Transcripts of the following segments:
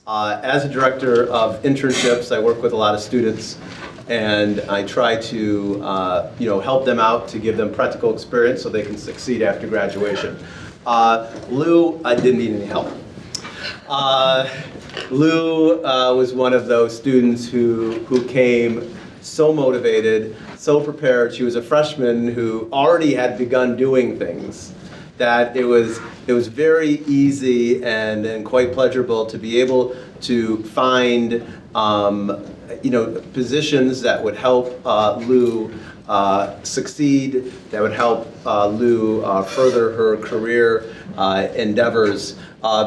As a director of internships, I work with a lot of students, and I try to help them out to give them practical experience so they can succeed after graduation. Lou didn't need any help. Lou was one of those students who came so motivated, so prepared. She was a freshman who already had begun doing things that it was very easy and quite pleasurable to be able to find positions that would help Lou succeed, that would help Lou further her career endeavors,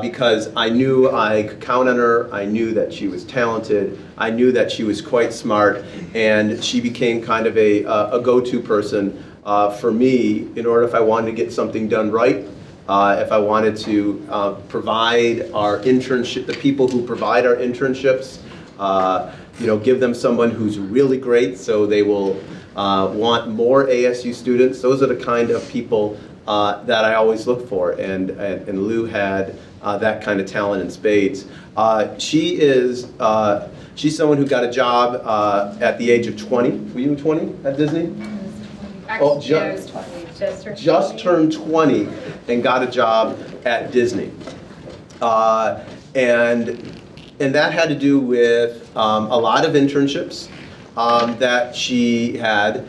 because I knew I could count on her. I knew that she was talented. I knew that she was quite smart, and she became kind of a go-to person for me in order if I wanted to get something done right, if I wanted to provide our internship, the people who provide our internships, give them someone who's really great so they will want more ASU students. Those are the kind of people that I always look for, and Lou had that kind of talent in spades. She's someone who got a job at the age of 20. Were you 20 at Disney? Actually, I was 20. Just turned 20 and got a job at Disney. And that had to do with a lot of internships that she had,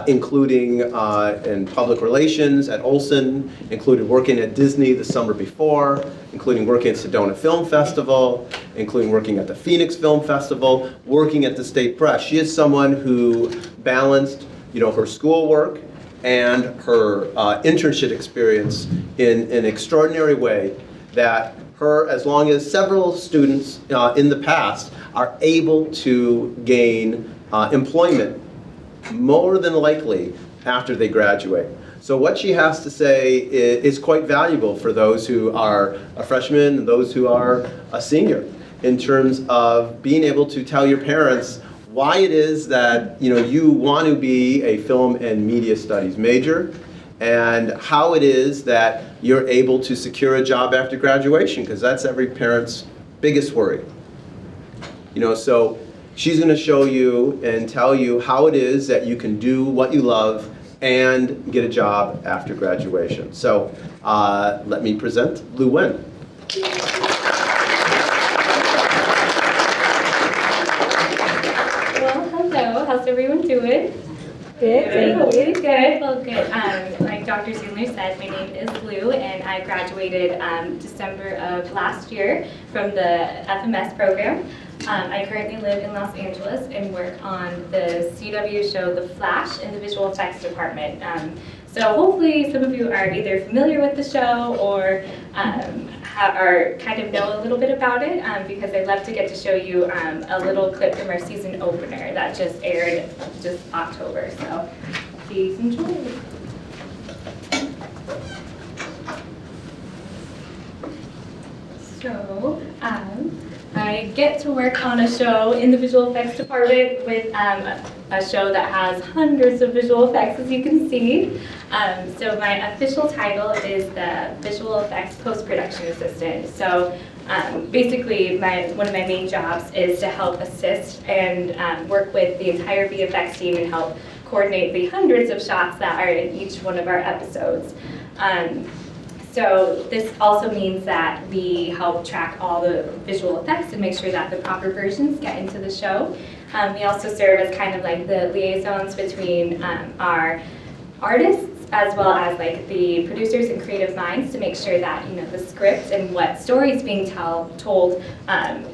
including in public relations at Olsen, including working at Disney the summer before, including working at Sedona Film Festival, including working at the Phoenix Film Festival, working at the State Press. She is someone who balanced, her schoolwork and her internship experience in an extraordinary way that as long as several students in the past are able to gain employment more than likely after they graduate. So what she has to say is quite valuable for those who are a freshman and those who are a senior, in terms of being able to tell your parents why it is that you want to be a film and media studies major, and how it is that you're able to secure a job after graduation, because that's every parent's biggest worry. So she's going to show you and tell you how it is that you can do what you love and get a job after graduation. So let me present Lou Wen. Well, hello. How's everyone doing? Good. Good. Well, good. Like Dr. Zundler said, my name is Lou, and I graduated December of last year from the FMS program. I currently live in Los Angeles and work on the CW show The Flash in the visual effects department. So hopefully some of you are either familiar with the show or are kind of know a little bit about it, because I'd love to get to show you a little clip from our season opener that just aired just October. So please enjoy. So I get to work on a show in the visual effects department with a show that has hundreds of visual effects, as you can see. So my official title is the Visual Effects Post-Production Assistant. So basically, one of my main jobs is to help assist and work with the entire VFX team and help coordinate the hundreds of shots that are in each one of our episodes. So this also means that we help track all the visual effects and make sure that the proper versions get into the show. We also serve as kind of like the liaisons between our artists as well as like the producers and creative minds to make sure that the script and what story is being told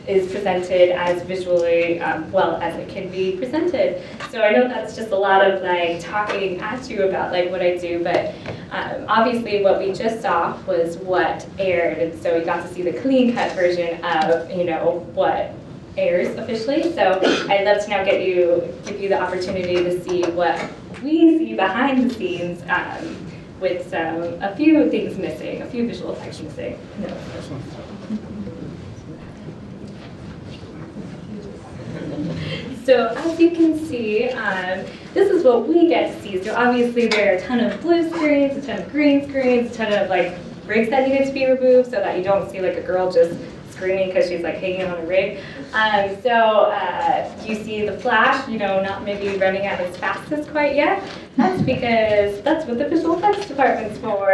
is presented as visually well as it can be presented. So I know that's just a lot of like talking at you about like what I do, but obviously what we just saw was what aired, and so we got to see the clean cut version of what airs officially. So I'd love to now give you the opportunity to see what we see behind the scenes with a few things missing, a few visual effects missing. No. So as you can see, this is what we get to see. So obviously there are a ton of blue screens, a ton of green screens, a ton of like rigs that needed to be removed so that you don't see like a girl just screaming because she's like hanging on a rig. You see the Flash, not maybe running out as fast as quite yet. That's because that's what the visual effects department's for.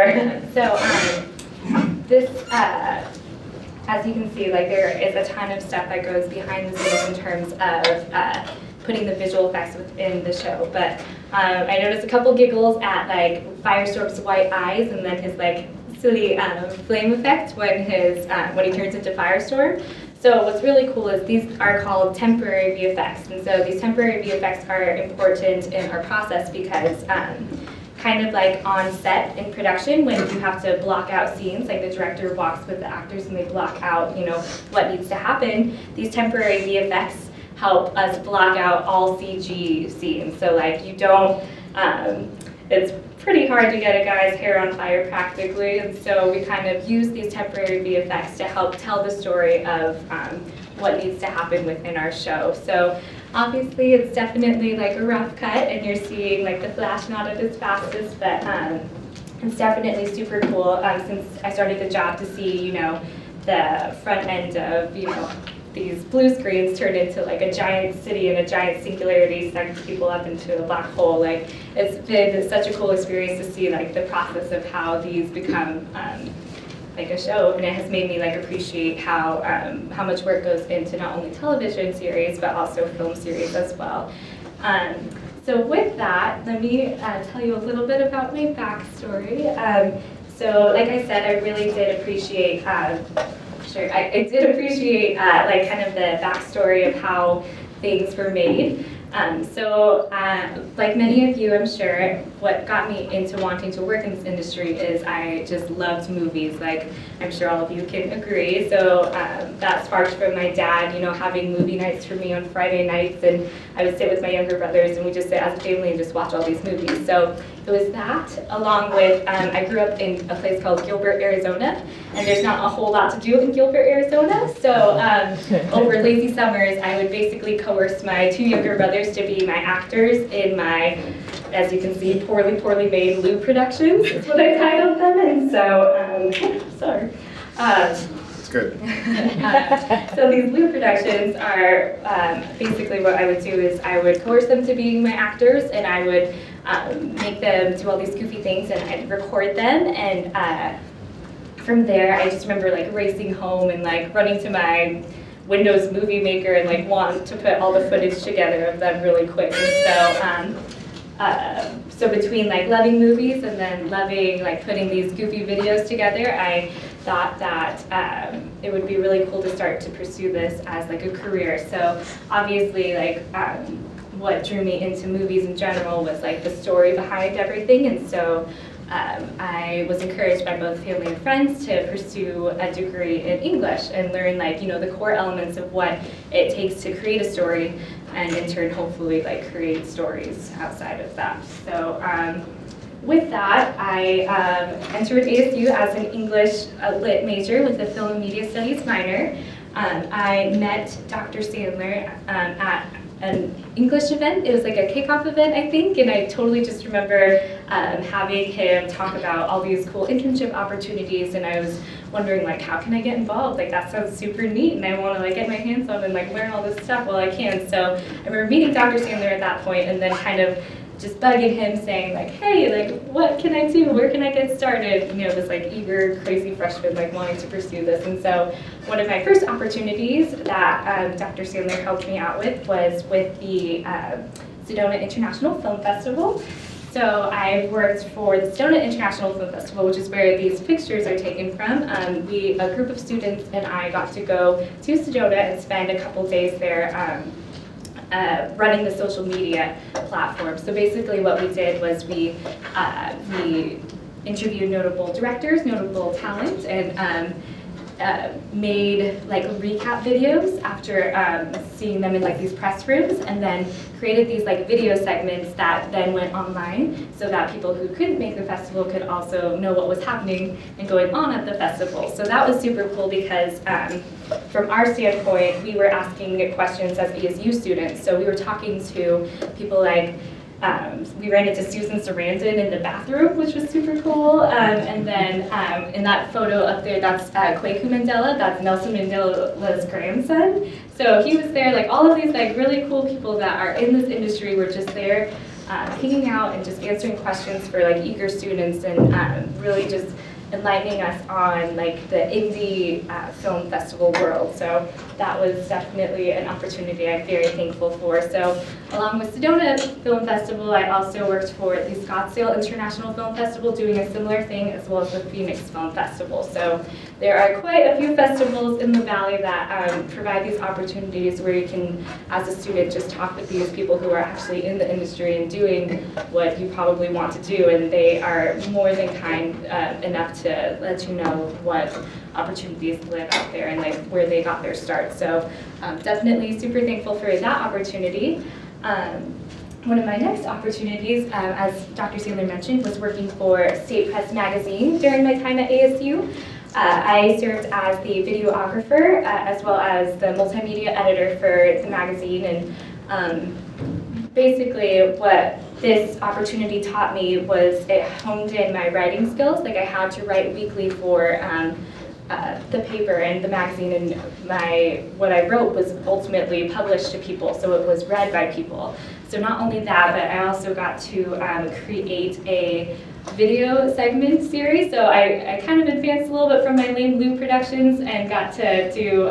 This, as you can see, like there is a ton of stuff that goes behind the scenes in terms of putting the visual effects within the show. But I noticed a couple giggles at like Firestorm's white eyes and then his like silly flame effect when he turns into Firestorm. So what's really cool is these are called temporary VFX, and so these temporary VFX are important in our process because kind of like on set in production when you have to block out scenes, like the director walks with the actors and they block out, what needs to happen, these temporary VFX help us block out all CG scenes. So like you don't, it's pretty hard to get a guy's hair on fire practically, and so we kind of use these temporary VFX to help tell the story of what needs to happen within our show. So obviously it's definitely like a rough cut and you're seeing like the Flash not at his fastest, but it's definitely super cool since I started the job to see, the front end of, these blue screens turned into like a giant city and a giant singularity sucking people up into a black hole. Like it's been such a cool experience to see like the process of how these become like a show, and it has made me like appreciate how much work goes into not only television series but also film series as well. So with that, let me tell you a little bit about my backstory. So like I said, I really did appreciate I did appreciate like kind of the backstory of how things were made. Like many of you, I'm sure, what got me into wanting to work in this industry is I just loved movies. Like, I'm sure all of you can agree. So that sparked from my dad, having movie nights for me on Friday nights, and I would sit with my younger brothers and we just sit as a family and just watch all these movies. So it was that, along with, I grew up in a place called Gilbert, Arizona, and there's not a whole lot to do in Gilbert, Arizona. So over lazy summers, I would basically coerce my two younger brothers to be my actors in my, as you can see, poorly made Lou productions. That's what I titled them. And so, sorry. It's good. So these Lou productions are basically what I would do is I would coerce them to being my actors, and I would make them do all these goofy things, and I'd record them. And from there, I just remember like racing home and like running to my Windows Movie Maker and like want to put all the footage together of them really quick. And so between like loving movies and then loving like putting these goofy videos together, I thought that it would be really cool to start to pursue this as like a career. So obviously like what drew me into movies in general was like the story behind everything, and so I was encouraged by both family and friends to pursue a degree in English and learn like, the core elements of what it takes to create a story, and in turn hopefully like create stories outside of that. So with that, I entered ASU as an English lit major with a film and media studies minor. I met Dr. Sandler at an English event. It was like a kickoff event, I think, and I totally just remember having him talk about all these cool internship opportunities, and I was wondering like, how can I get involved? Like that sounds super neat, and I want to like get my hands on and like learn all this stuff while I can. So I remember meeting Dr. Sandler at that point, and then kind of just bugging him, saying like, hey, like, what can I do? Where can I get started? This like eager, crazy freshman like wanting to pursue this. And so one of my first opportunities that Dr. Sandler helped me out with was with the Sedona International Film Festival. So I worked for the Sedona International Film Festival, which is where these pictures are taken from. A group of students and I got to go to Sedona and spend a couple days there running the social media platform. So basically what we did was we interviewed notable directors, notable talent, and made like recap videos after seeing them in like these press rooms, and then created these like video segments that then went online so that people who couldn't make the festival could also know what was happening and going on at the festival. So that was super cool because from our standpoint, we were asking questions as ESU students. So we were talking to people like we ran into Susan Sarandon in the bathroom, which was super cool. And then in that photo up there, that's Kwaku Mandela. That's Nelson Mandela's grandson. So he was there. Like all of these like really cool people that are in this industry were just there, hanging out and just answering questions for like eager students and really just enlightening us on like the indie film festival world. So that was definitely an opportunity I'm very thankful for. So along with Sedona Film Festival, I also worked for the Scottsdale International Film Festival doing a similar thing, as well as the Phoenix Film Festival. So there are quite a few festivals in the Valley that provide these opportunities where you can, as a student, just talk with these people who are actually in the industry and doing what you probably want to do, and they are more than kind enough to let you know what opportunities live out there and like where they got their start. So definitely super thankful for that opportunity. One of my next opportunities, as Dr. Sandler mentioned, was working for State Press Magazine during my time at ASU. I served as the videographer as well as the multimedia editor for the magazine, and basically what this opportunity taught me was it honed in my writing skills. Like I had to write weekly for the paper and the magazine, and what I wrote was ultimately published to people, so it was read by people. So not only that, but I also got to create a video segment series. So I kind of advanced a little bit from my Lane Blue Productions and got to do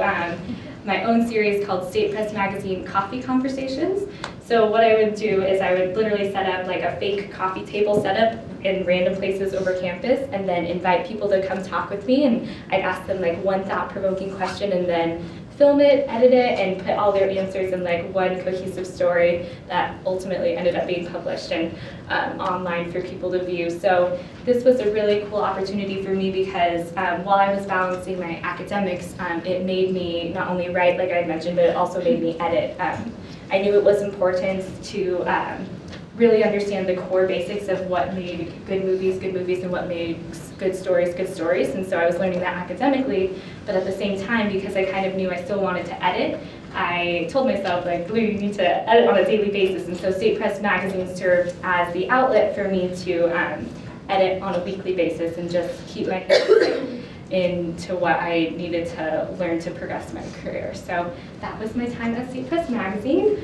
my own series called State Press Magazine Coffee Conversations. So what I would do is I would literally set up like a fake coffee table setup in random places over campus and then invite people to come talk with me, and I'd ask them like one thought-provoking question and then film it, edit it, and put all their answers in like one cohesive story that ultimately ended up being published and online for people to view. So this was a really cool opportunity for me because while I was balancing my academics, it made me not only write, like I mentioned, but it also made me edit. I knew it was important to really understand the core basics of what made good movies, and what makes good stories, and so I was learning that academically, but at the same time, because I kind of knew I still wanted to edit, I told myself, like, Blue, you need to edit on a daily basis, and so State Press Magazine served as the outlet for me to edit on a weekly basis and just keep my head into what I needed to learn to progress my career. So that was my time at State Press Magazine.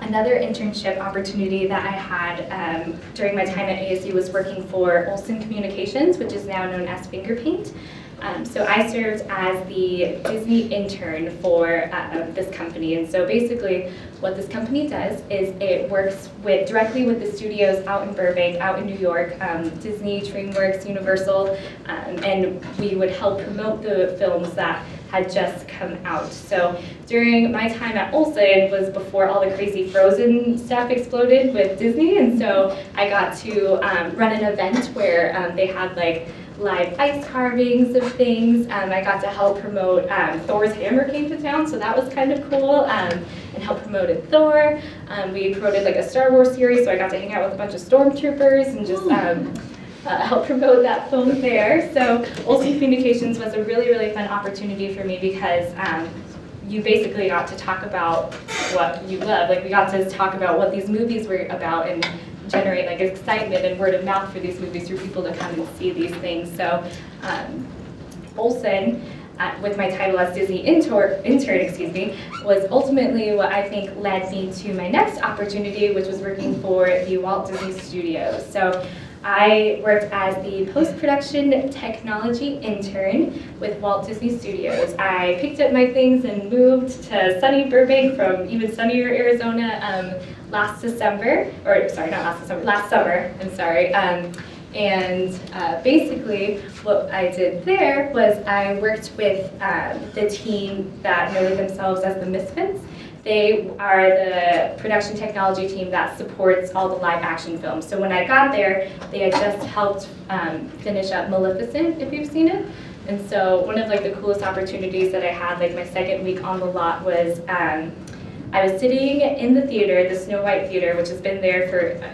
Another internship opportunity that I had during my time at ASU was working for Olsen Communications, which is now known as Fingerpaint. So I served as the Disney intern for this company, and so basically what this company does is it works directly with the studios out in Burbank, out in New York, Disney, DreamWorks, Universal, and we would help promote the films that had just come out. So during my time at Olsen was before all the crazy Frozen stuff exploded with Disney, and so I got to run an event where they had like live ice carvings of things. I got to help promote Thor's hammer came to town, so that was kind of cool, and help promoted Thor. We promoted like a Star Wars series, so I got to hang out with a bunch of stormtroopers and just help promote that film there. So Olsen Communications was a really, really fun opportunity for me because you basically got to talk about what you love. Like we got to talk about what these movies were about and generate like excitement and word of mouth for these movies for people to come and see these things. So Olsen, with my title as Disney intern, was ultimately what I think led me to my next opportunity, which was working for the Walt Disney Studios. So I worked as the post-production technology intern with Walt Disney Studios. I picked up my things and moved to sunny Burbank from even sunnier Arizona last summer, I'm sorry. And basically what I did there was I worked with the team that know themselves as the Misfits. They are the production technology team that supports all the live action films. So when I got there, they had just helped finish up Maleficent, if you've seen it. And so one of like the coolest opportunities that I had, like my second week on the lot, was I was sitting in the theater, the Snow White Theater, which has been there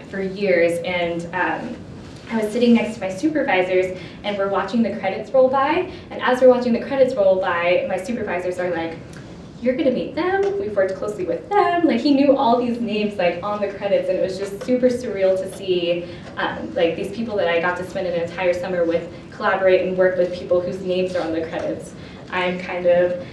for years, and I was sitting next to my supervisors, and we're watching the credits roll by. And as we're watching the credits roll by, my supervisors are like, you're gonna meet them, we've worked closely with them. Like he knew all these names like on the credits, and it was just super surreal to see like these people that I got to spend an entire summer with collaborate and work with people whose names are on the credits. I'm kind of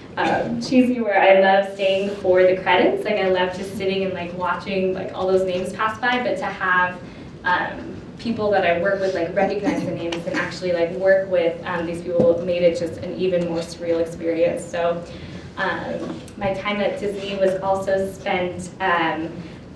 cheesy where I love staying for the credits. Like I love just sitting and like watching like all those names pass by, but to have people that I work with like recognize the names and actually like work with these people made it just an even more surreal experience. So my time at Disney was also spent,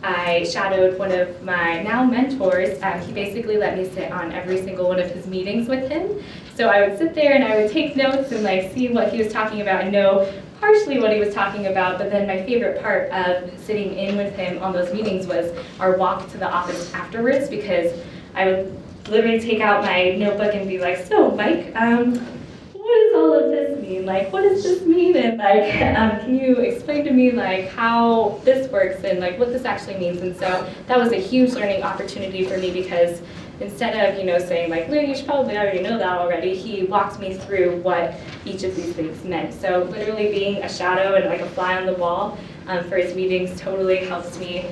I shadowed one of my now mentors. He basically let me sit on every single one of his meetings with him. So I would sit there and I would take notes and like see what he was talking about and know partially what he was talking about, but then my favorite part of sitting in with him on those meetings was our walk to the office afterwards, because I would literally take out my notebook and be like, so Mike, what does all of this mean? Like, what does this mean? And like, can you explain to me like how this works and like what this actually means? And so that was a huge learning opportunity for me, because instead of, saying like, Lou, you should probably already know that already, he walked me through what each of these things meant. So literally being a shadow and like a fly on the wall for his meetings totally helps me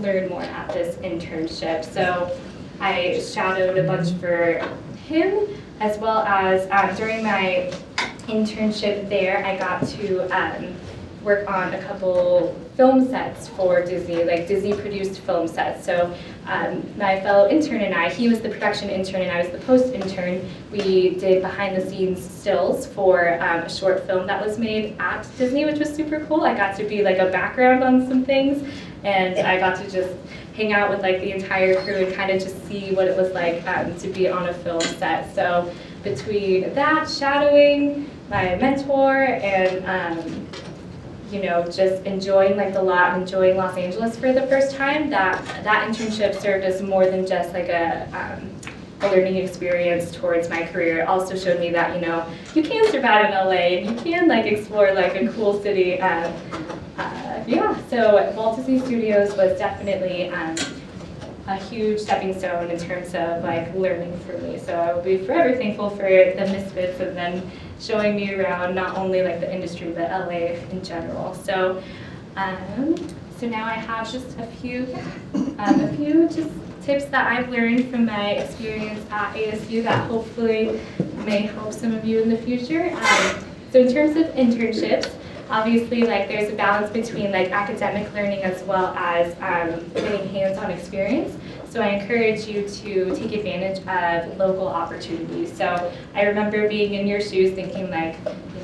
learn more at this internship. So I shadowed a bunch for him, as well as during my internship there, I got to work on a couple film sets for Disney, like Disney produced film sets. So my fellow intern and I, he was the production intern and I was the post intern, we did behind the scenes stills for a short film that was made at Disney, which was super cool. I got to be like a background on some things, and I got to just hang out with like the entire crew and kind of just see what it was like to be on a film set. So between that, shadowing, my mentor, and just enjoying like the lot, enjoying Los Angeles for the first time, that internship served as more than just like a learning experience towards my career. It also showed me that you can survive in LA and you can like explore like a cool city. So Walt Disney Studios was definitely a huge stepping stone in terms of like learning for me. So I will be forever thankful for the Misfits and then showing me around not only like the industry but LA in general. So so now I have just a few just tips that I've learned from my experience at ASU that hopefully may help some of you in the future. So in terms of internships, obviously, like there's a balance between like academic learning as well as getting hands-on experience. So I encourage you to take advantage of local opportunities. So I remember being in your shoes thinking like,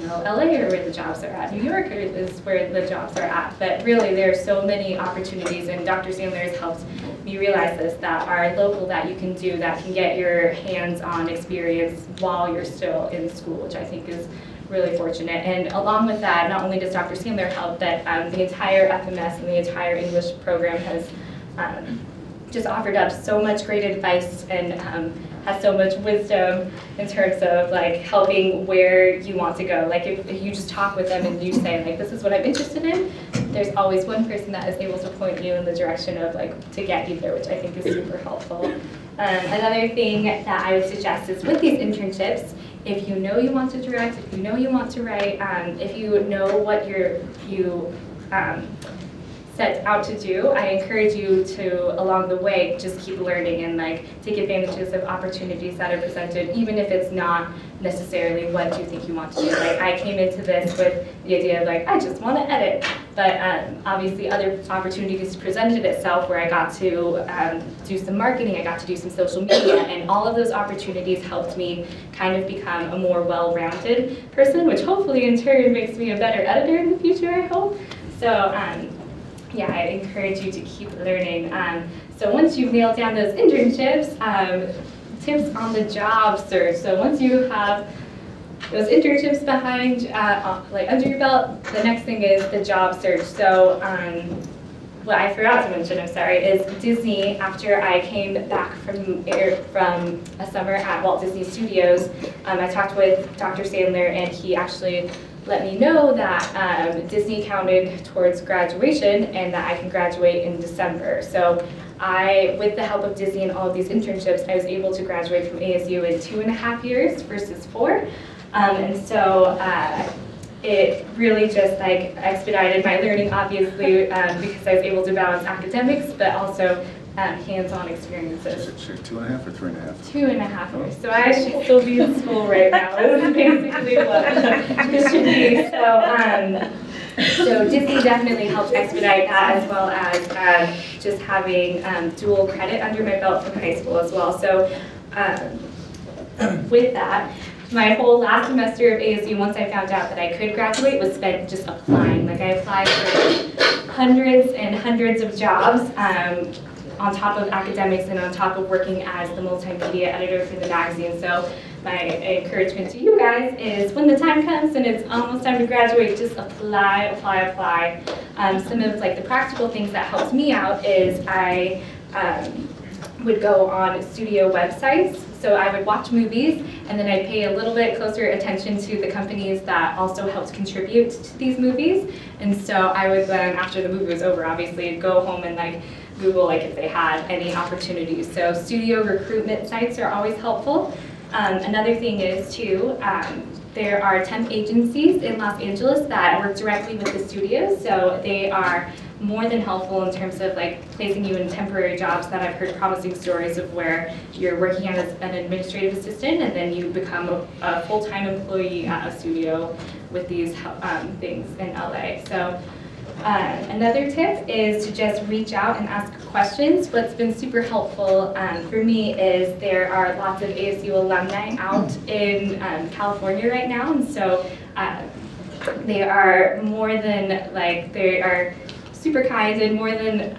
LA are where the jobs are at, New York is where the jobs are at. But really, there are so many opportunities, and Dr. Sandler has helped me realize this, that are local that you can do that can get your hands-on experience while you're still in school, which I think is really fortunate. And along with that, not only does Dr. Sandler help, but the entire FMS and the entire English program has just offered up so much great advice and has so much wisdom in terms of like helping where you want to go. Like if you just talk with them and you say like, this is what I'm interested in, there's always one person that is able to point you in the direction of like to get you there, which I think is super helpful. Another thing that I would suggest is with these internships, if you know you want to direct, if you know you want to write, if you know what you set out to do, I encourage you to, along the way, just keep learning and like take advantages of opportunities that are presented, even if it's not necessarily what you think you want to do. Like I came into this with the idea of like, I just want to edit, but obviously other opportunities presented itself where I got to do some marketing, I got to do some social media, and all of those opportunities helped me kind of become a more well-rounded person, which hopefully in turn makes me a better editor in the future, I hope. So yeah, I encourage you to keep learning. So once you've nailed down those internships, tips on the job search. So once you have those internships behind, like under your belt, the next thing is the job search. So what I forgot to mention, I'm sorry, is Disney, after I came back from a summer at Walt Disney Studios, I talked with Dr. Sandler, and he actually let me know that Disney counted towards graduation and that I can graduate in December. So with the help of Disney and all of these internships, I was able to graduate from ASU in 2.5 years versus 4. And so it really just like expedited my learning, obviously, because I was able to balance academics, but also hands-on experiences. Sure, 2.5 or 3.5? 2.5 years. So I should still be in school right now. That's basically what this should be. So Disney definitely helped expedite that, as well as just having dual credit under my belt from high school as well. So with that, my whole last semester of ASU, once I found out that I could graduate, was spent just applying. Like I applied for hundreds and hundreds of jobs on top of academics and on top of working as the multimedia editor for the magazine. So my encouragement to you guys is when the time comes and it's almost time to graduate, just apply, apply, apply. Some of like the practical things that helped me out is I would go on studio websites. So I would watch movies and then I'd pay a little bit closer attention to the companies that also helped contribute to these movies. And so I would then, after the movie was over, obviously go home and like Google like if they had any opportunities. So studio recruitment sites are always helpful. Another thing is too, there are temp agencies in Los Angeles that work directly with the studios. So they are more than helpful in terms of like placing you in temporary jobs that I've heard promising stories of where you're working as an administrative assistant and then you become a full-time employee at a studio with these things in LA. So another tip is to just reach out and ask questions. What's been super helpful for me is there are lots of ASU alumni out in California right now, and so they are more than like, they are super kind and more than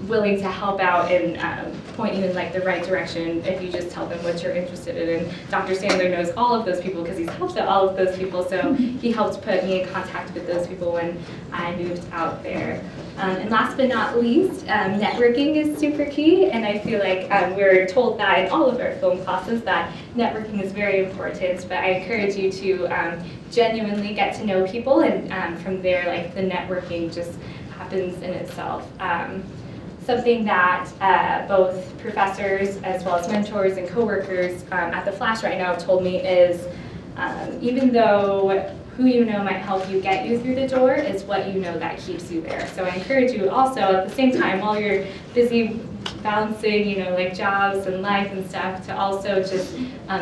willing to help out and point you in like the right direction if you just tell them what you're interested in. And Dr. Sandler knows all of those people because he's helped out all of those people, so he helped put me in contact with those people when I moved out there. And last but not least, networking is super key, and I feel like we're told that in all of our film classes that networking is very important, but I encourage you to genuinely get to know people, and from there, like the networking just happens in itself. Something that both professors as well as mentors and coworkers at the Flash right now have told me is even though who you know might help you get you through the door, is what you know that keeps you there. So I encourage you also at the same time while you're busy balancing, you know, like jobs and life and stuff, to also just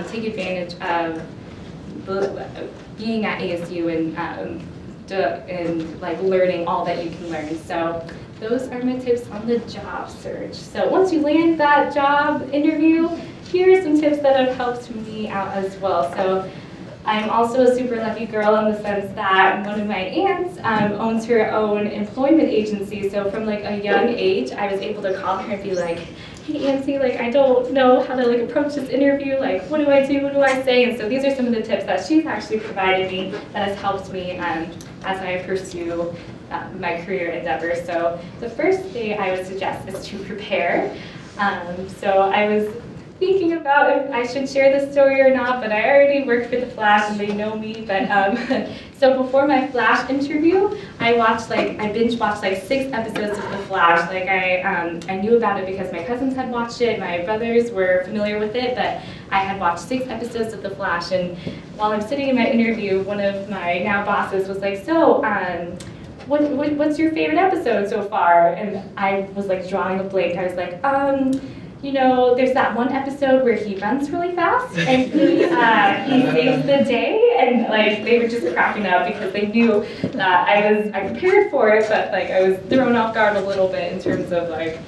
take advantage of being at ASU and like learning all that you can learn. So those are my tips on the job search. So once you land that job interview, here are some tips that have helped me out as well. So I'm also a super lucky girl in the sense that one of my aunts owns her own employment agency. So from like a young age, I was able to call her and be like, hey Auntie, like I don't know how to like approach this interview, like what do I do, what do I say? And so these are some of the tips that she's actually provided me that has helped me as I pursue my career endeavors. So the first thing I would suggest is to prepare. So I was thinking about if I should share this story or not, but I already work for the Flash and they know me. But so before my Flash interview, I binge watched like 6 episodes of the Flash. Like I knew about it because my cousins had watched it, my brothers were familiar with it, but I had watched 6 episodes of the Flash. And while I'm sitting in my interview, one of my now bosses was like, so what's your favorite episode so far? And I was like drawing a blank. I was like, you know, there's that one episode where he runs really fast and he saves the day, and like they were just cracking up because they knew that I prepared for it, but like I was thrown off guard a little bit in terms of like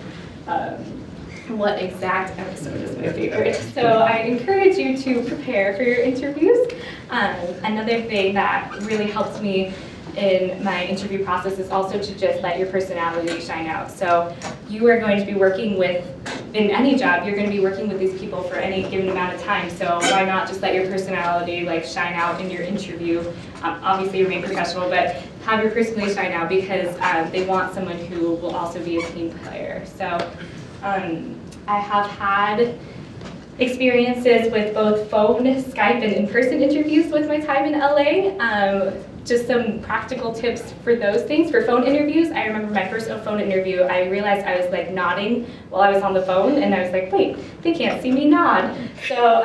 what exact episode is my favorite. So I encourage you to prepare for your interviews. Another thing that really helps me in my interview process is also to just let your personality shine out. So you are going to be working with, in any job, you're going to be working with these people for any given amount of time. So why not just let your personality like shine out in your interview? Obviously remain professional, but have your personality shine out because they want someone who will also be a team player. So I have had experiences with both phone, Skype, and in-person interviews with my time in LA. just some practical tips for those things. For phone interviews, I remember my first phone interview, I realized I was like nodding while I was on the phone, and I was like, wait, they can't see me nod. So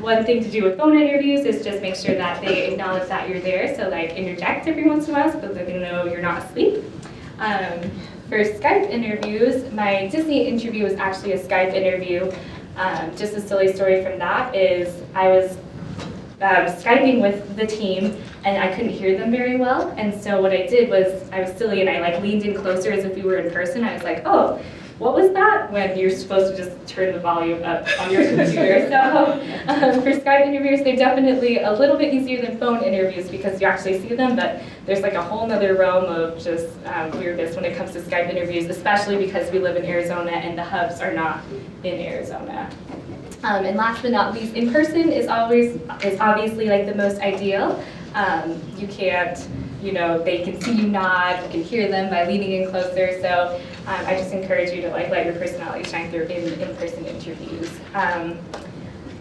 one thing to do with phone interviews is just make sure that they acknowledge that you're there. So like interject every once in a while so that they know you're not asleep. For Skype interviews, my Disney interview was actually a Skype interview. Just a silly story from that is I was Skyping with the team and I couldn't hear them very well. And so what I did was, I was silly and I like leaned in closer as if we were in person. I was like, oh, what was that? When you're supposed to just turn the volume up on your computer. So for Skype interviews, they're definitely a little bit easier than phone interviews because you actually see them, but there's like a whole nother realm of just weirdness when it comes to Skype interviews, especially because we live in Arizona and the hubs are not in Arizona. And last but not least, in person is obviously like the most ideal. You can't, they can see you nod, you can hear them by leaning in closer. So I just encourage you to like let your personality shine through in-person interviews.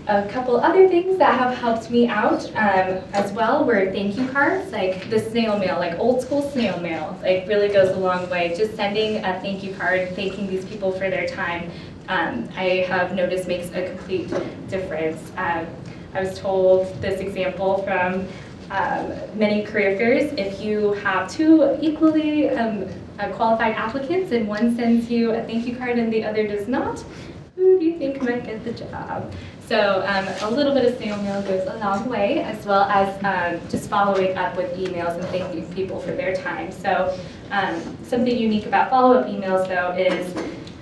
A couple other things that have helped me out as well were thank you cards, like the snail mail, like old school snail mail, like really goes a long way. Just sending a thank you card, thanking these people for their time, I have noticed makes a complete difference. I was told this example from many career fairs. If you have two equally qualified applicants and one sends you a thank you card and the other does not, who do you think might get the job? So a little bit of snail mail goes a long way, as well as just following up with emails and thanking people for their time. So something unique about follow-up emails, though, is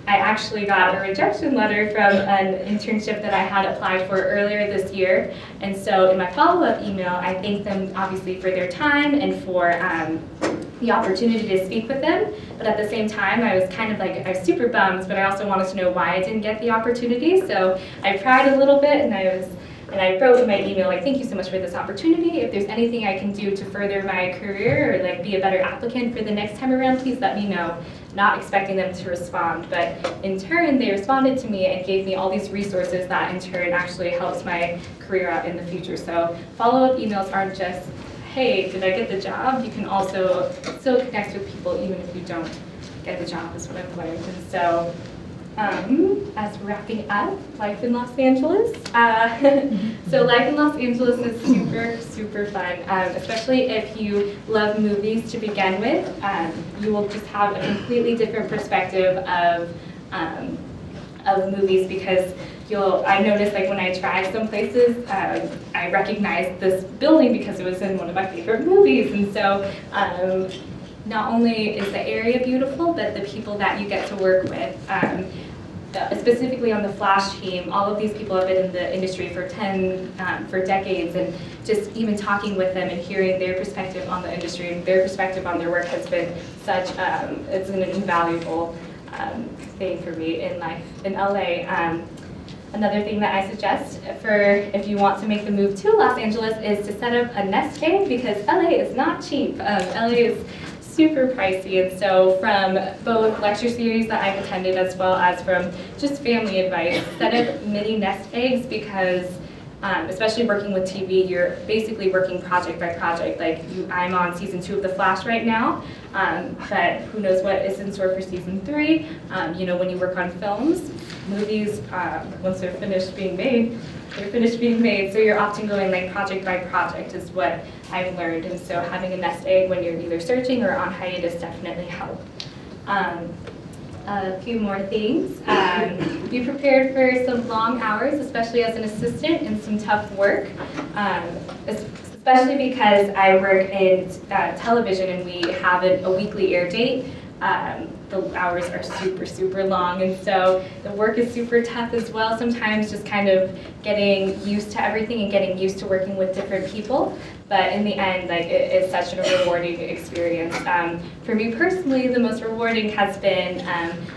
I actually got a rejection letter from an internship that I had applied for earlier this year. And so in my follow-up email, I thanked them obviously for their time and for the opportunity to speak with them. But at the same time, I was kind of like, I was super bummed, but I also wanted to know why I didn't get the opportunity. So I cried a little bit and I wrote in my email, like, thank you so much for this opportunity. If there's anything I can do to further my career or like be a better applicant for the next time around, please let me know. Not expecting them to respond, but in turn, they responded to me and gave me all these resources that in turn actually helps my career out in the future. So follow-up emails aren't just, hey, did I get the job? You can also still connect with people even if you don't get the job, is what I've learned. And so as we're wrapping up, life in Los Angeles. So life in Los Angeles is super, super fun, especially if you love movies to begin with. You will just have a completely different perspective of movies because I noticed like when I drive some places, I recognize this building because it was in one of my favorite movies. And so not only is the area beautiful, but the people that you get to work with. Specifically on the Flash team, all of these people have been in the industry for decades, and just even talking with them and hearing their perspective on the industry and their perspective on their work has been such, it's an invaluable thing for me in life in LA. Another thing that I suggest for if you want to make the move to Los Angeles is to set up a nest egg because LA is not cheap. LA is super pricey, and so from both lecture series that I've attended as well as from just family advice, set up mini nest eggs because especially working with TV, you're basically working project by project. Like I'm on season 2 of The Flash right now, but who knows what is in store for season 3. When you work on films, movies, once they're finished being made, they're finished being made. So you're often going like project by project is what I've learned. And so having a nest egg when you're either searching or on hiatus definitely help. A few more things. Be prepared for some long hours, especially as an assistant, and some tough work, especially because I work in television and we have a weekly air date. The hours are super, super long, and so the work is super tough as well. Sometimes just kind of getting used to everything and getting used to working with different people. But in the end, like it's such a rewarding experience. For me personally, the most rewarding has been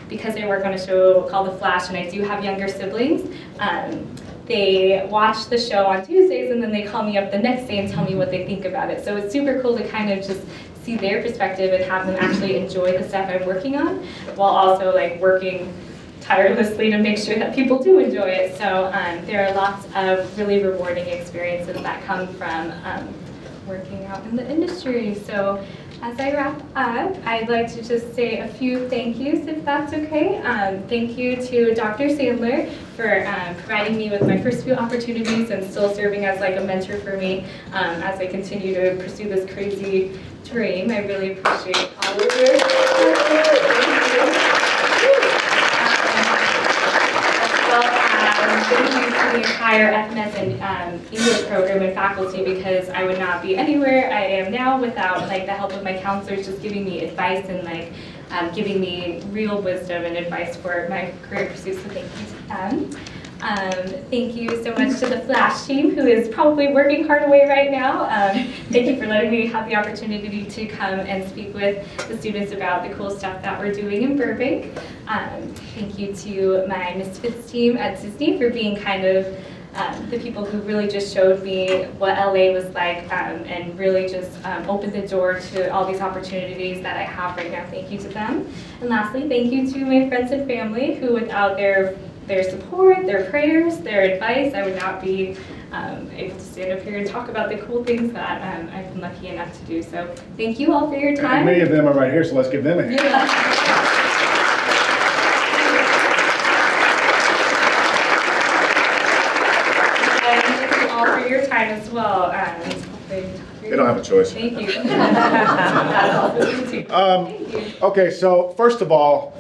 because I work on a show called The Flash, and I do have younger siblings. They watch the show on Tuesdays, and then they call me up the next day and tell me what they think about it. So it's super cool to kind of just see their perspective and have them actually enjoy the stuff I'm working on, while also like working tirelessly to make sure that people do enjoy it. So there are lots of really rewarding experiences that come from working out in the industry. So as I wrap up, I'd like to just say a few thank yous, if that's okay. Thank you to Dr. Sandler for providing me with my first few opportunities and still serving as like a mentor for me as I continue to pursue this crazy dream. I really appreciate all of your thank you to the entire FMS and English program and faculty, because I would not be anywhere I am now without like the help of my counselors just giving me advice and like giving me real wisdom and advice for my career pursuits. So thank you to them. Thank you so much to the Flash team, who is probably working hard away right now. Thank you for letting me have the opportunity to come and speak with the students about the cool stuff that we're doing in Burbank. Thank you to my Misfits team at Disney for being kind of the people who really just showed me what LA was like and really just opened the door to all these opportunities that I have right now. Thank you to them. And lastly, thank you to my friends and family who, without their support, their prayers, their advice, I would not be able to stand up here and talk about the cool things that I've been lucky enough to do. So thank you all for your time. And many of them are right here, so let's give them a hand. Yeah. Thank you all for your time as well. They don't have a choice. Thank you. That's all for you too. Thank you. Okay, so first of all,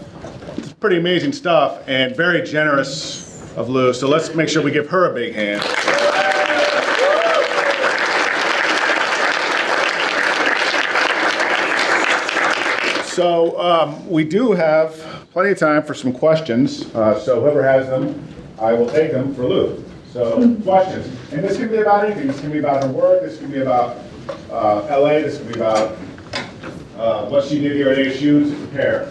it's pretty amazing stuff and very generous of Lou, so let's make sure we give her a big hand. So we do have plenty of time for some questions, so whoever has them, I will take them for Lou. So questions, and this can be about anything. This can be about her work, this can be about LA, this can be about what she did here at ASU to prepare.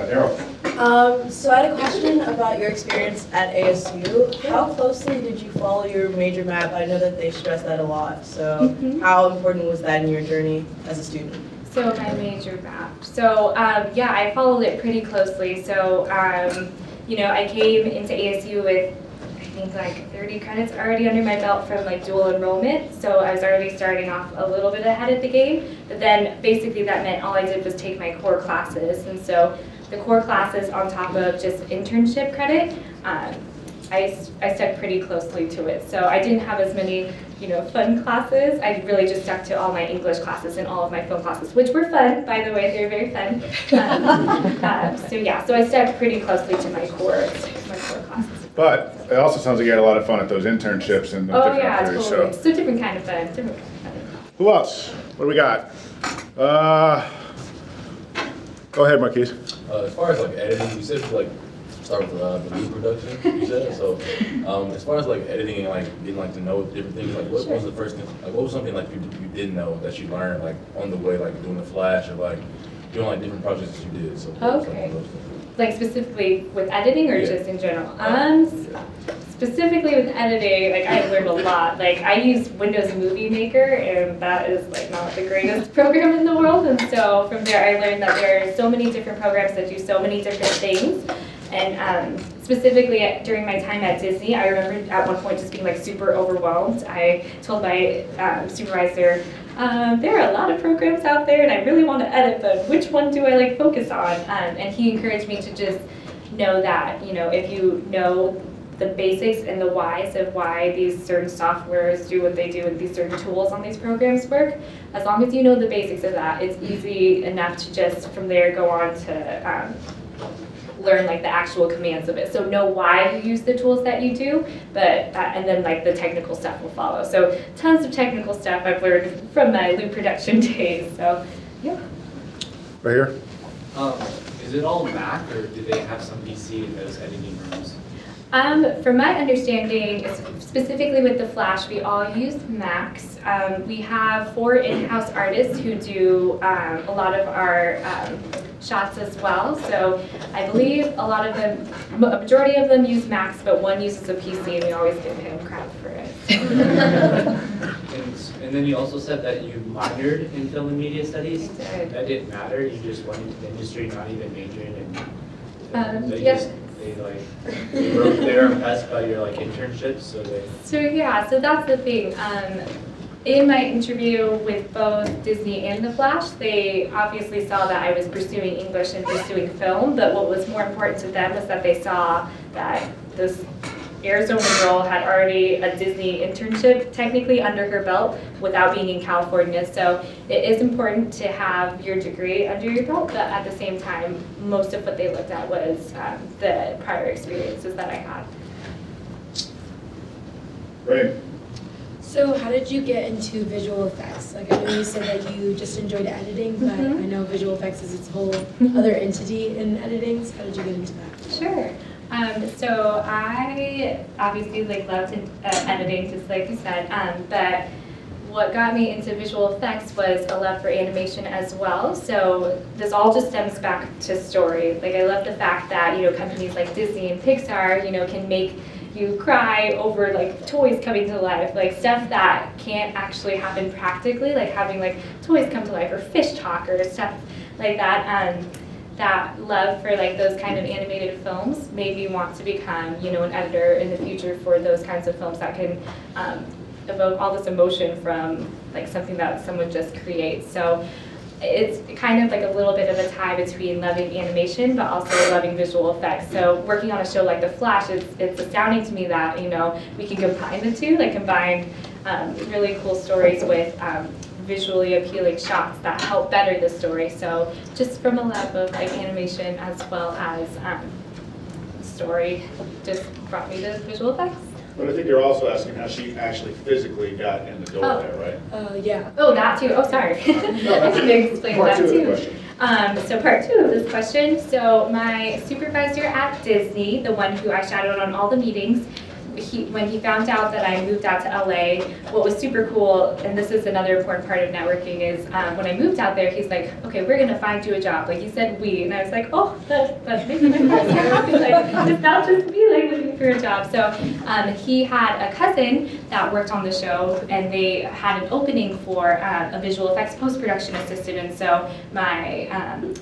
Daryl. So I had a question about your experience at ASU. How closely did you follow your major map? I know that they stress that a lot. So how important was that in your journey as a student? So my major map. So yeah, I followed it pretty closely. So you know, I came into ASU with I think like 30 credits already under my belt from like dual enrollment. So I was already starting off a little bit ahead of the game. But then basically that meant all I did was take my core classes. And so the core classes on top of just internship credit, I stuck pretty closely to it. So I didn't have as many, you know, fun classes. I really just stuck to all my English classes and all of my film classes, which were fun, by the way. They're very fun. So yeah, so I stuck pretty closely to my core classes. But it also sounds like you had a lot of fun at those internships and those Oh different yeah, activities. totally. So So different kind of fun. Different kind of fun. who else? What do we got? Go ahead, Marquise. As far as like editing, you said like start with the new production. You said so. As far as like editing and like getting like to know different things, like what was the first thing? Like what was something like you didn't know that you learned like on the way, like doing the Flash or like doing like different projects that you did? So what was, Okay. like, those things? Like specifically with editing or Yeah. just in general? Specifically with editing, like I learned a lot. Like I use Windows Movie Maker, and that is like not the greatest program in the world. And so from there, I learned that there are so many different programs that do so many different things. And specifically during my time at Disney, I remember at one point just being like super overwhelmed. I told my supervisor, there are a lot of programs out there and I really want to edit, but which one do I like focus on? And he encouraged me to just know that, you know, if you know the basics and the whys of why these certain softwares do what they do and these certain tools on these programs work, as long as you know the basics of that, it's easy enough to just from there go on to learn like the actual commands of it. So know why you use the tools that you do, but and then like the technical stuff will follow. So tons of technical stuff I've learned from my loop production days. So yeah. Right here. Is it all Mac, or do they have some PC in those editing rooms? From my understanding, specifically with the Flash, we all use Macs. We have 4 in-house artists who do a lot of our shots as well. So I believe a lot of them, a majority of them use Macs, but one uses a PC, and we always give him crap for it. And then you also said that you minored in film and media studies. I did. That didn't matter. You just went into the industry, not even majoring in. Yes. They were impressed by your like internships, so they. So yeah, so that's the thing. In my interview with both Disney and The Flash, they obviously saw that I was pursuing English and pursuing film, but what was more important to them was that they saw that this Arizona girl had already a Disney internship technically under her belt without being in California. So it is important to have your degree under your belt, but at the same time, most of what they looked at was the prior experiences that I had. Great. So how did you get into visual effects? Like, I know you said that you just enjoyed editing, but I know visual effects is its whole other entity in editing. So how did you get into that? Sure. So I obviously loved editing, just like you said, but what got me into visual effects was a love for animation as well. So this all just stems back to story. Like, I love the fact that, companies like Disney and Pixar, can make you cry over toys coming to life, like stuff that can't actually happen practically, like having toys come to life or fish talk or stuff like that. That love for those kind of animated films made me want to become, an editor in the future for those kinds of films that can evoke all this emotion from something that someone just creates. So it's kind of a little bit of a tie between loving animation but also loving visual effects. So working on a show like The Flash, it's astounding to me that we can combine the two, combine really cool stories with visually appealing shots that help better the story. So just from a love of animation as well as story, just brought me to visual effects. But I think you're also asking how she actually physically got in the door Oh. there, right? Yeah. Oh, that too. Oh, sorry. I can explain Part that two of the too. question. So part two of this question. So my supervisor at Disney, the one who I shadowed on all the meetings, when he found out that I moved out to LA, what was super cool, and this is another important part of networking, is when I moved out there, he's like, okay, we're gonna find you a job. He said we, and I was like, oh, that makes me happy. It's not just me looking for a job. So he had a cousin that worked on the show, and they had an opening for a visual effects post-production assistant, and so my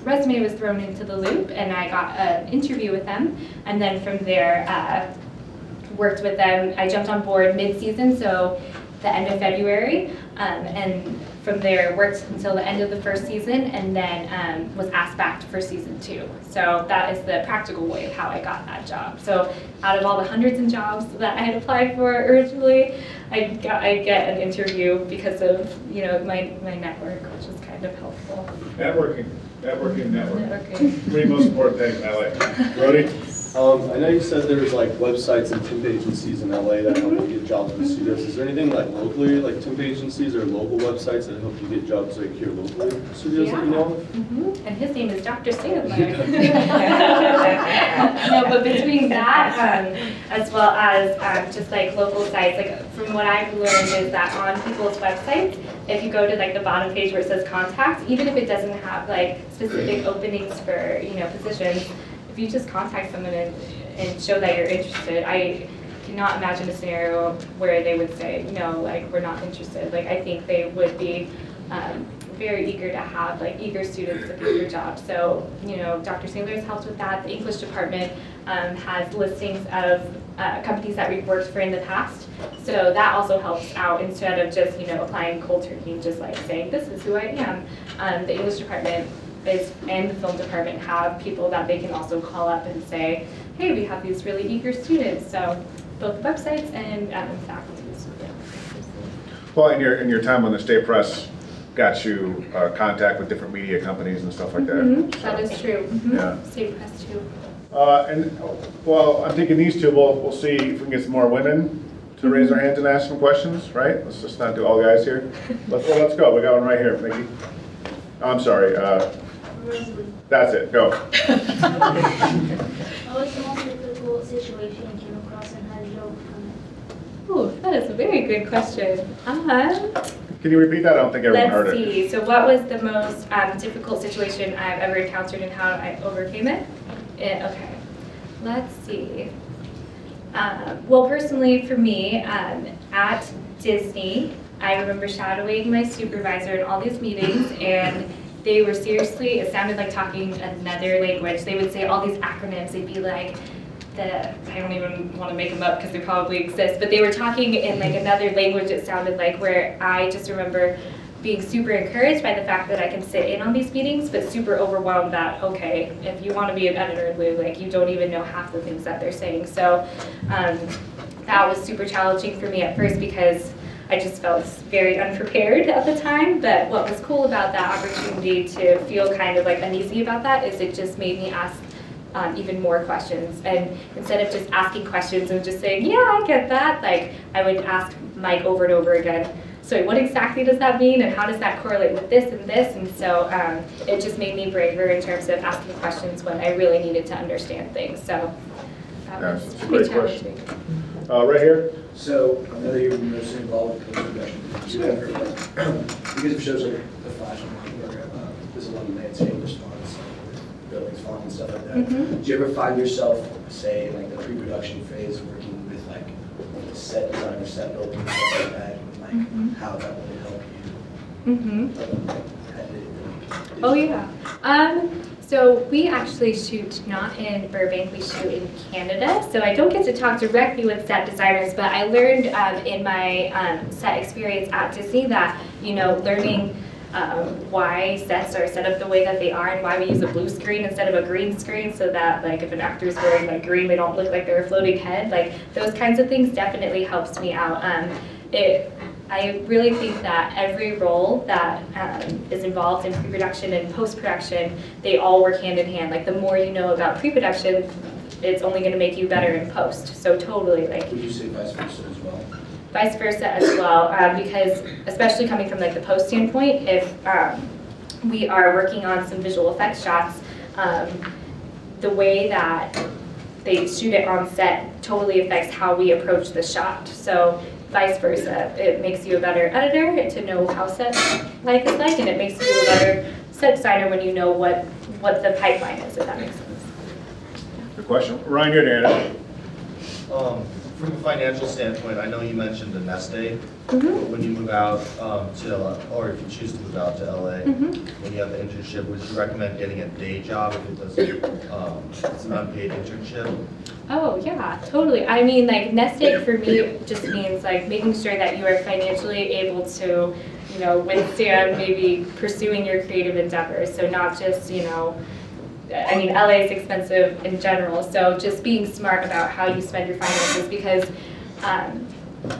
resume was thrown into the loop, and I got an interview with them, and then from there, worked with them. I jumped on board mid-season, so the end of February, and from there worked until the end of the first season, and then was asked back for season 2. So that is the practical way of how I got that job. So out of all the hundreds of jobs that I had applied for originally, I get an interview because of my network, which is kind of helpful. Networking. Three most important things in LA. Brody? I know you said there's websites and temp agencies in LA that help you get jobs in studios. Is there anything locally, temp agencies or local websites that help you get jobs here locally in studios that you know of? And his name is Dr. Sandler. No, but between that, as well as just local sites, from what I've learned is that on people's websites, if you go to the bottom page where it says contact, even if it doesn't have specific openings for positions, if you just contact someone and show that you're interested, I cannot imagine a scenario where they would say, no, we're not interested. I think they would be very eager to have eager students looking for jobs. So, Dr. Sandler has helped with that. The English department has listings of companies that we've worked for in the past. So that also helps out instead of just, applying cold turkey and just saying, this is who I am. The English department and the film department have people that they can also call up and say, hey, we have these really eager students. So both websites and faculty. Well, in your time on the State Press, got you contact with different media companies and stuff like that. That is true. Yeah. State Press too. Well, I'm thinking these two, we'll see if we can get some more women to raise their hands and ask some questions, right? Let's just not do all guys here. Let's go. We got one right here, Mickey. I'm sorry. That's it. Go. What was the most difficult situation you came across and how did you overcome it? Oh, that is a very good question. Can you repeat that? I don't think everyone heard Let's it. see. So what was the most difficult situation I've ever encountered and how I overcame it? Okay. Let's see. Well, personally for me, at Disney, I remember shadowing my supervisor in all these meetings, and they were seriously, it sounded like talking another language. They would say all these acronyms. They'd be like, I don't even want to make them up because they probably exist, but they were talking in like another language, it sounded like, where I just remember being super encouraged by the fact that I can sit in on these meetings, but super overwhelmed that, okay, if you want to be an editor in Lou, like you don't even know half the things that they're saying. So that was super challenging for me at first because I just felt very unprepared at the time. But what was cool about that opportunity to feel kind of like uneasy about that is it just made me ask even more questions. And instead of just asking questions and just saying, yeah, I get that, like I would ask Mike over and over again, so what exactly does that mean and how does that correlate with this and this? And so it just made me braver in terms of asking questions when I really needed to understand things. So that Yes, was it's a pretty great question. challenging. Right here? So I know that you're mostly involved with post-production. Do you ever, like, because of shows like The Flash and Mockingbird, there's a lot of landscape response, buildings falling and stuff like that. Mhm. Do you ever find yourself, say, in like the pre-production phase, working with like set design or set building and stuff like that, and like Mhm. how that would help Mm-hmm. you? Oh yeah. So we actually shoot not in Burbank, we shoot in Canada. So I don't get to talk directly with set designers, but I learned in my set experience at Disney that, you know, learning why sets are set up the way that they are and why we use a blue screen instead of a green screen so that like if an actor is wearing like green, they don't look like they're a floating head. Like those kinds of things definitely helps me out. I really think that every role that is involved in pre-production and post-production, they all work hand in hand. Like the more you know about pre-production, it's only going to make you better in post. So totally, like Would you say vice versa as well? vice versa as well, because especially coming from like the post standpoint, if we are working on some visual effects shots, the way that they shoot it on set totally affects how we approach the shot. So vice versa, it makes you a better editor to know how set life is like, and it makes you a better set designer when you know what the pipeline is, if that makes sense. Good question. Ryan, you're Dana. From a financial standpoint, I know you mentioned the nest egg. Mhm. When you move out to, or if you choose to move out to LA, Mhm. when you have the internship, would you recommend getting a day job if it doesn't, it's an unpaid internship? Oh yeah, totally. I mean, like nest egg for me just means like making sure that you are financially able to, you know, withstand maybe pursuing your creative endeavors. So not just, you know, I mean, LA is expensive in general, so just being smart about how you spend your finances because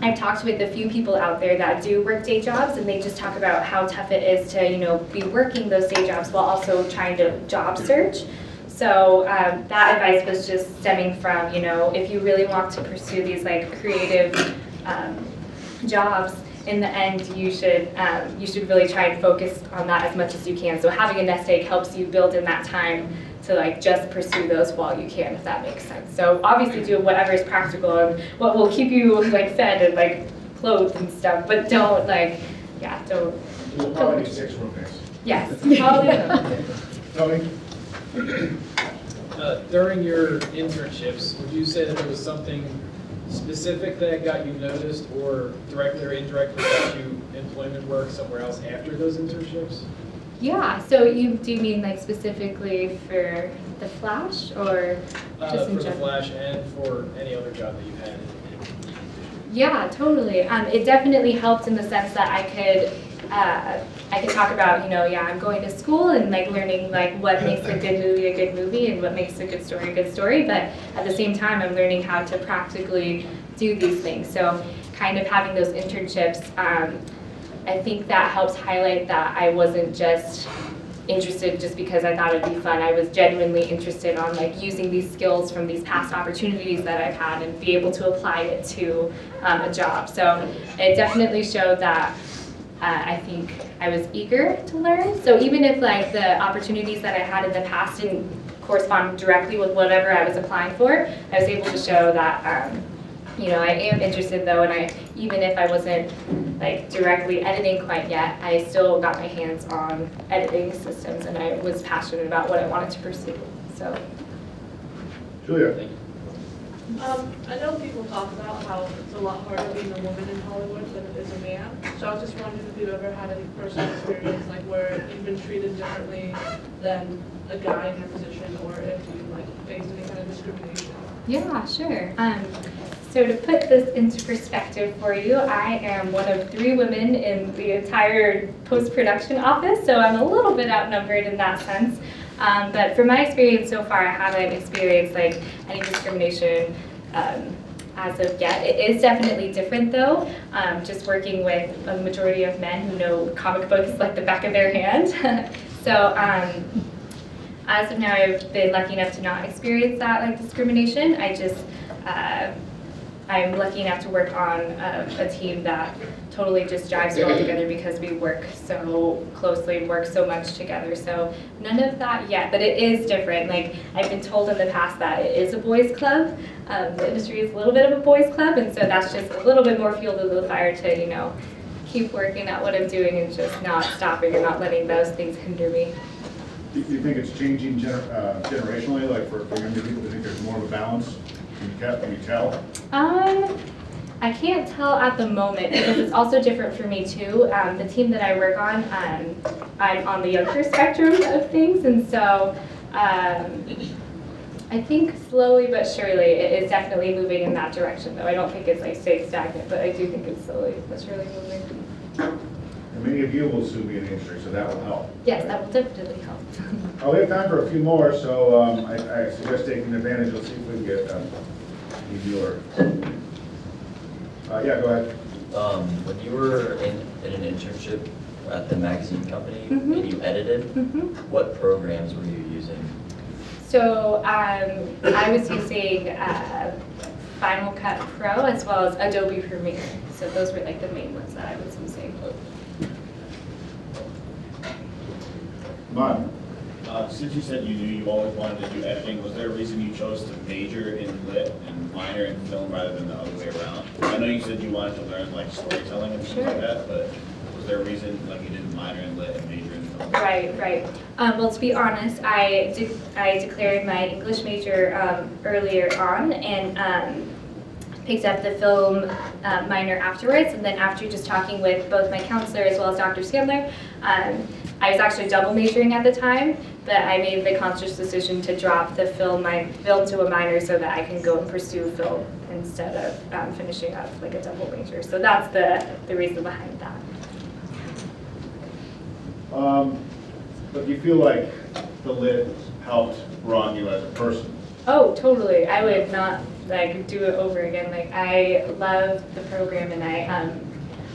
I've talked with a few people out there that do work day jobs and they just talk about how tough it is to, you know, be working those day jobs while also trying to job search. So that advice was just stemming from, you know, if you really want to pursue these like creative jobs, in the end, you should really try and focus on that as much as you can. So having a nest egg helps you build in that time to like just pursue those while you can, if that makes sense. So obviously do whatever is practical and what will keep you like fed and like clothed and stuff, but don't like, yeah, don't. We'll probably need 6 roommates. Yes, probably. Tony? During your internships, would you say that there was something specific that got you noticed or directly or indirectly got you employment work somewhere else after those internships? Yeah, so you do mean like specifically for the Flash or just in For the general? Flash and for any other job that you've had. Yeah, totally. It definitely helped in the sense that I could talk about, you know, yeah, I'm going to school and like learning like what makes a good movie and what makes a good story, but at the same time I'm learning how to practically do these things. So kind of having those internships, I think that helps highlight that I wasn't just interested just because I thought it'd be fun. I was genuinely interested on like using these skills from these past opportunities that I've had and be able to apply it to a job. So it definitely showed that I think I was eager to learn. So even if like the opportunities that I had in the past didn't correspond directly with whatever I was applying for, I was able to show that you know, I am interested though, and even if I wasn't like directly editing quite yet, I still got my hands on editing systems and I was passionate about what I wanted to pursue. So Julia? I know people talk about how it's a lot harder being a woman in Hollywood than it is a man. So I was just wondering if you've ever had any personal experience like where you've been treated differently than a guy in your position, or if you like faced any kind of discrimination. Yeah, sure. So to put this into perspective for you, I am one of 3 women in the entire post-production office, so I'm a little bit outnumbered in that sense. But from my experience so far, I haven't experienced like any discrimination as of yet. It is definitely different though, just working with a majority of men who know comic books like the back of their hand. So as of now, I've been lucky enough to not experience that like discrimination. I'm lucky enough to work on a team that totally just drives well together because we work so closely and work so much together. So none of that yet, but it is different. Like I've been told in the past that it is a boys' club. The industry is a little bit of a boys' club, and so that's just a little bit more fuel to the fire to, you know, keep working at what I'm doing and just not stopping and not letting those things hinder me. Do you think it's changing generationally, like for younger people? Do you think there's more of a balance? Can you tell? I can't tell at the moment because it's also different for me too. The team that I work on, I'm on the younger spectrum of things, and so I think slowly but surely it is definitely moving in that direction. Though I don't think it's like staying stagnant, but I do think it's slowly but surely moving. And many of you will soon be in the industry, so that will help. Yes, that will definitely help. We have time for a few more, so I suggest taking advantage. Let's see if we can get your. Yeah, go ahead. When you were in an internship at the magazine company and you edited, what programs were you using? So I was using Final Cut Pro as well as Adobe Premiere. So those were like the main ones that I was using. Mine. Since you said you knew you always wanted to do editing, was there a reason you chose to major in lit and minor in film rather than the other way around? I know you said you wanted to learn like storytelling and things like that, but was there a reason like you didn't minor in lit and major in film? Right. Well, to be honest, I declared my English major earlier on and picked up the film minor afterwards. And then after just talking with both my counselor as well as Dr. Skandler, I was actually double majoring at the time, but I made the conscious decision to drop the film to a minor so that I can go and pursue film instead of finishing up like a double major. So that's the reason behind that. But you feel like the lit helped broaden you as a person? Oh, totally. I would not like do it over again. Like I love the program, and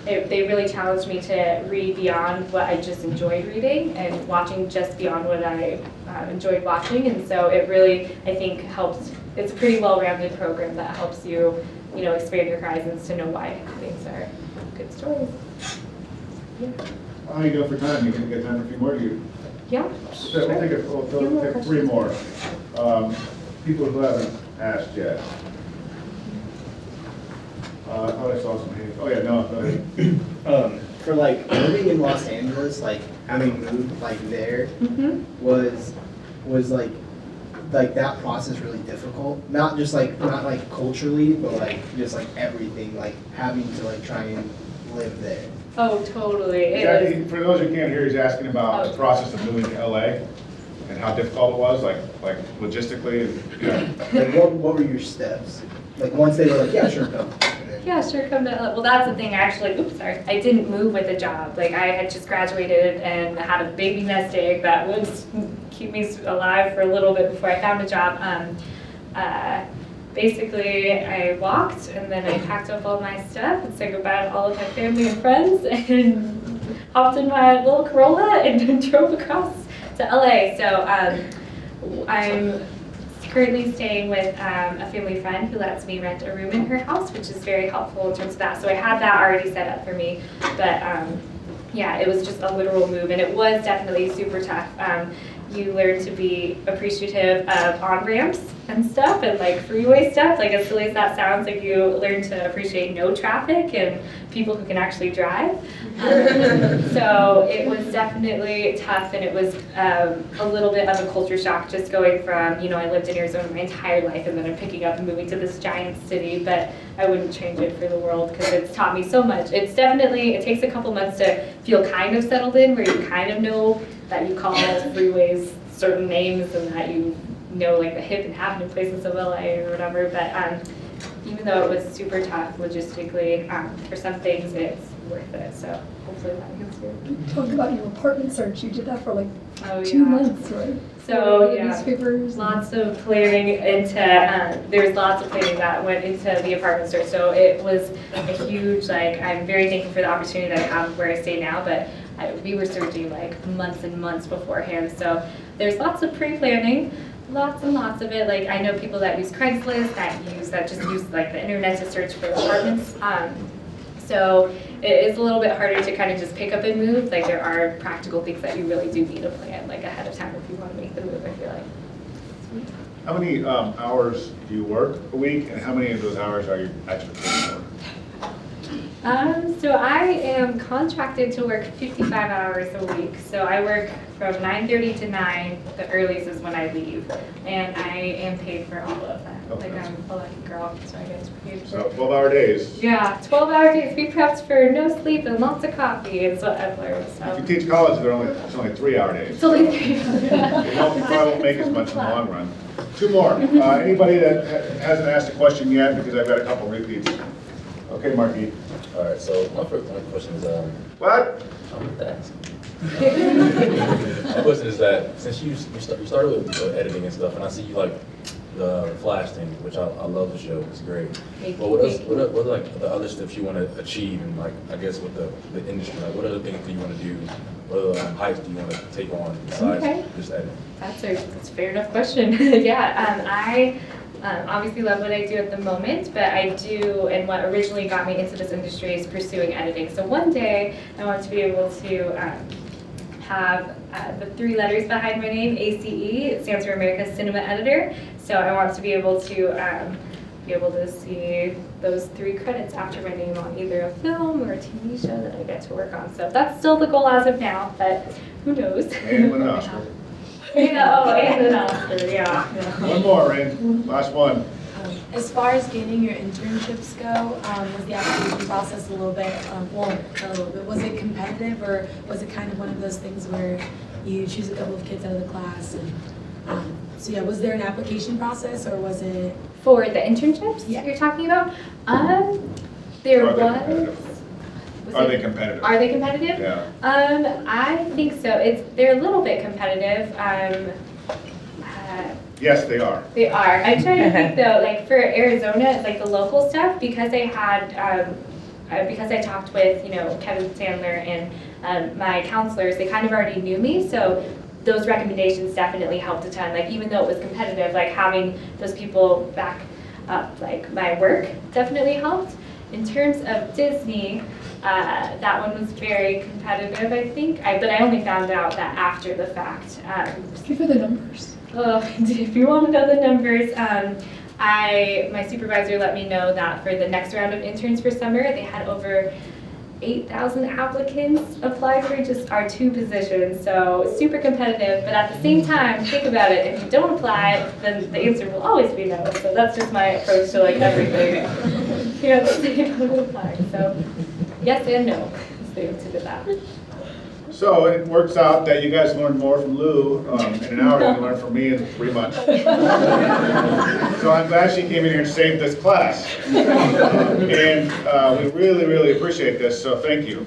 they really challenged me to read beyond what I just enjoyed reading and watching just beyond what I enjoyed watching. And so it really, I think, helps. It's a pretty well-rounded program that helps you, you know, expand your horizons to know why things are good stories. Yeah. How you doing for time? You can get time for a few more? Yeah. So we'll take 3 more. People who haven't asked yet. I thought I saw some hands. Oh yeah, no, go ahead. For like living in Los Angeles, like having moved like there, was like that process really difficult? Not like culturally, but like just like everything, like having to like try and live there. Oh, totally. Jackie, for those who can't hear, he's asking about the process of moving to LA and how difficult it was, like logistically. And, Like what were your steps? Like once they were like, yeah, sure, come. Yeah, sure, come to LA. Well, that's the thing, actually, I didn't move with a job. Like, I had just graduated and had a baby nest egg that would keep me alive for a little bit before I found a job. Basically, I walked, and then I packed up all my stuff and said goodbye to all of my family and friends, and hopped in my little Corolla and drove across to LA. So I'm currently staying with a family friend who lets me rent a room in her house, which is very helpful in terms of that. So I had that already set up for me, but yeah, it was just a literal move, and it was definitely super tough. You learn to be appreciative of on-ramps and stuff, and like freeway stuff. Like as silly as that sounds, like you learn to appreciate no traffic and people who can actually drive. So it was definitely tough, and it was a little bit of a culture shock just going from, you know, I lived in Arizona my entire life, and then I'm picking up and moving to this giant city, but I wouldn't change it for the world because it's taught me so much. It's definitely, it takes a couple months to feel kind of settled in, where you kind of know that you call freeways certain names and that you know like the hip and happening places of LA or whatever, but even though it was super tough logistically, for some things it's worth it, so hopefully that gets good. Talk about your apartment search. You did that for like Oh, 2 months, right? So, For yeah, newspapers. lots of planning into, there's lots of planning that went into the apartment search. So it was a huge, like, I'm very thankful for the opportunity that I have where I stay now, but we were searching like months and months beforehand. So there's lots of pre-planning, lots and lots of it. Like, I know people that use Craigslist, that just use like the internet to search for apartments. So it is a little bit harder to kind of just pick up and move. Like, there are practical things that you really do need to plan like ahead of time if you want to make the move, I feel like. How many hours do you work a week, and how many of those hours are you actually paid for? So I am contracted to work 55 hours a week. So I work from 9:30 to 9, the earliest is when I leave. And I am paid for all of that. Okay. Like, I'm a lucky girl, so I get paid for So 12-hour days. Yeah, 12-hour days. We prepped for no sleep and lots of coffee is what I've learned. If So you teach college, it's only 3-hour days. it's only 3 You probably won't make as much in the long run. 2 more. Anybody that hasn't asked a question yet, because I've got a couple repeats. Okay, Marky. All right, so my first question is, What? I'm going to ask. My question is that since you started with editing and stuff, and I see you like the Flash thing, which I love the show, it's great. But what are like the other steps you want to achieve, and like I guess with the industry, like what other things do you want to do? What other heights do you want to take on besides just editing? That's a fair enough question. Yeah, I obviously love what I do at the moment, but I do, and what originally got me into this industry is pursuing editing. So one day I want to be able to have the 3 letters behind my name, ACE. It stands for America's Cinema Editor. So I want to be able to see those 3 credits after my name on either a film or a TV show that I get to work on. So that's still the goal as of now, but who knows? And win an Oscar. Yeah, oh, and an Oscar, yeah. One more, Rain. Last one. As far as gaining your internships go, was the application process a little bit, well, not a little bit, was it competitive, or was it kind of one of those things where you choose a couple of kids out of the class? And so yeah, was there an application process, or was it? For the internships you're talking about? There was. Are they competitive? Are they competitive? Yeah. I think so. They're a little bit competitive. Yes, they are. They are. I'm trying to think though, like for Arizona, like the local stuff, because I had, because I talked with, Kevin Sandler and my counselors, they kind of already knew me, so those recommendations definitely helped a ton. Like even though it was competitive, like having those people back up, like my work definitely helped. In terms of Disney, that one was very competitive, I think. But I only found out that after the fact. Give me the numbers. If you want to know the numbers, my supervisor let me know that for the next round of interns for summer, they had over 8,000 applicants apply for just our 2 positions, so super competitive. But at the same time, think about it, if you don't apply, then the answer will always be no. So that's just my approach to like everything. You don't apply. So yes and no is the answer to that. So it works out that you guys learned more from Lou in an hour than you learned from me in 3 months. So I'm glad she came in here and saved this class. And we really, really appreciate this, so thank you.